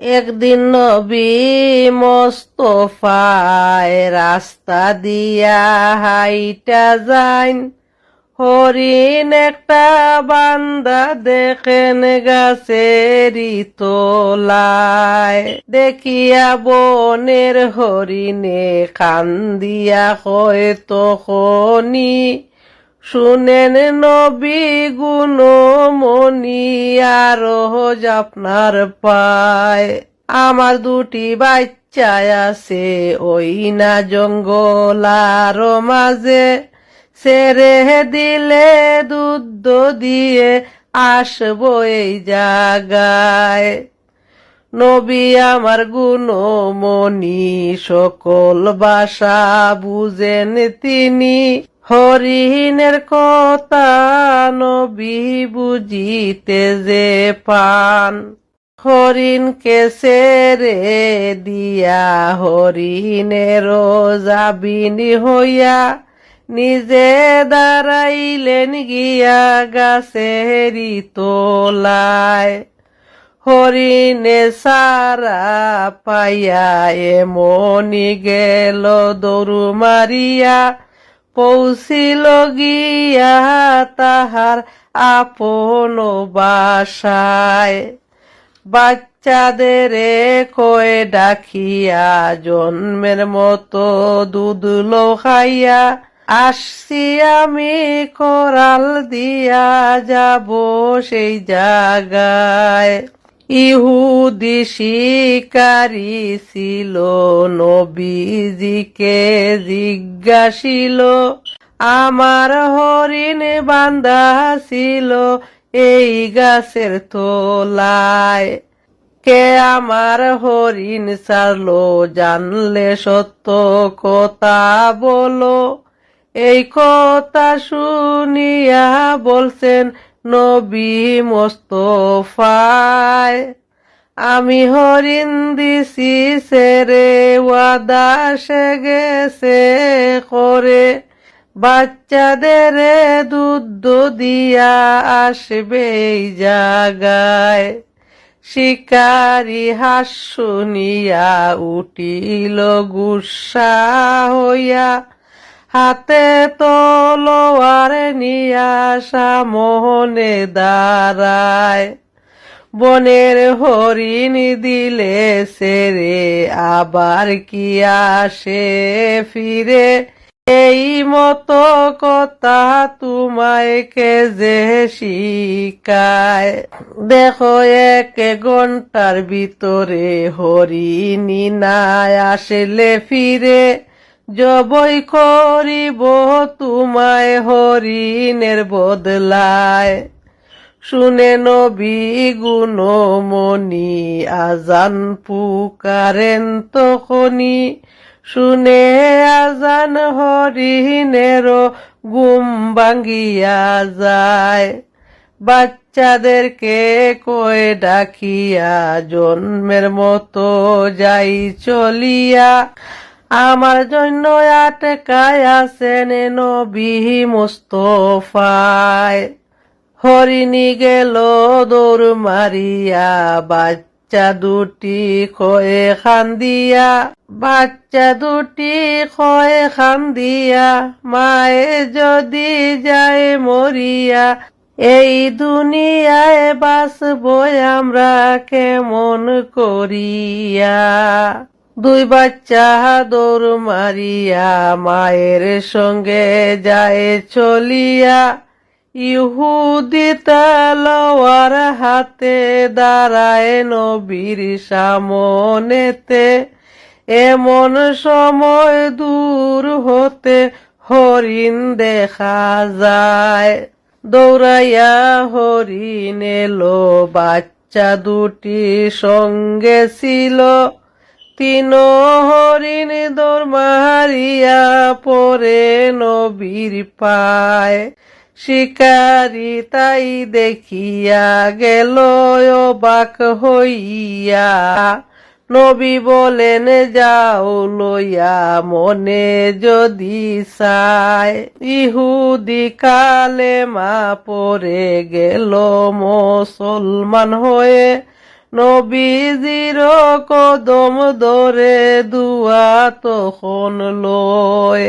একদিন নবী মোস্তফায় রাস্তা দিয়া হাইটা যাইন, হরিণ একটা বান্দা দেখেন গাছেরই তোলায়। দেখিয়া বনের হরিণে কান্দিয়া হয়তো খনি, শুনেন নবী গুণমণি আরো আপনার পায়। আমার দুটি বাচ্চা আছে ওই না জঙ্গলার মাঝে, ছেড়ে দিলে দুধ দিয়ে আসবো এই জায়গায়। নবী আমার গুণমণি সকল ভাষা বুঝেন তিনি, হরিণের কথা নবী বুঝিতে যে পান। হরিণকে ছেড়ে দিয়া হরিণেরও যাবিনি হইয়া, নিজে দাঁড়াইলেন গিয়া গাছেরই তোলায়। হরিণে সারা পাইয়া এমনি গেল দৌড় মারিয়া, পৌঁছিল গিয়া তাহার আপন বাসায়। বাচ্চাদের কয়ে ডাকিয়া জন্মের মতো দুধ খাইয়া, আসছি আমি করাল দিয়া যাব সেই জায়গায়। ইহুদি শিকারী ছিল নবীজিকে জিজ্ঞাসিল, আমার হরিণ বান্ধা ছিল এই গাছের তোলায়, কে আমার হরিণ ছাড়লো জানলে সত্য কথা বলো। এই কথা শুনিয়া বলছেন নবী মোস্তফায়, আমি হরিণ দিছি ছেড়ে ওয়াদা সে গেছে করে, বাচ্চাদের দুধ দিয়া আসবে এই জায়গায়। শিকারী হাস শুনিয়া উঠিল গুসা হইয়া, হাতে তলোয়ার নিয়া সামনে দাঁড়ায়। বনের হরিণ দিলে ছেড়ে আবার কি আসে ফিরে, এই মতো কথা তোমায় কে যে শিখায়। দেখো 1 ঘন্টার ভিতরে হরিণী নাই আসলে ফিরে, জবই করিব তোমায় হরিণের বদলায়। শুনে নবী গুণমণি আজান পুকারেন তখনি, শুনে আজান হরিণেরও ঘুম ভাঙ্গিয়া যায়। বাচ্চাদেরকে কয়ে ডাকিয়া জন্মের মতো যাই চলিয়া, আমার জন্য আটকায় আছেন নবী মোস্তফায়। হরিণী গেল দৌড় মারিয়া, বাচ্চা দুটি কয়ে খান্দিয়া, বাচ্চা দুটি কয়ে খান্দিয়া, মায়ে যদি যায় মরিয়া, এই দুনিয়ায় বাঁচবো আমরা কেমন করিয়া। 2 বাচ্চা দৌড় মারিয়া মায়ের সঙ্গে যায় চলিয়া, ইহুদি তলোয়ার হাতে দাঁড়ায় নবীর সামনেতে। এমন সময় দূর হতে হরিণ দেখা যায়, দৌড়াইয়া হরিণ এলো, বাচ্চা দুটি সঙ্গে ছিল। 3 হরিণ দৌড় মারিয়া পরে নবীর পায়। শিকারী তাই দেখিয়া গেল অবাক হইয়া, নবী বলেন যাও লইয়া মনে যদি চায়। ইহুদি কালেমা পড়ে গেল মুসলমান হয়ে, নবীজির কদম ধরে দুয়া তখন লয়।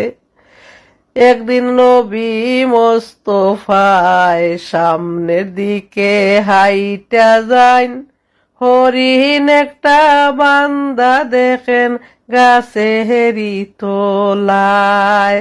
একদিন নবী মোস্তফায় সামনের দিকে হাইটা যাইন, হরিণ একটা বান্দা দেখেন গাছে হেরি তোলায়।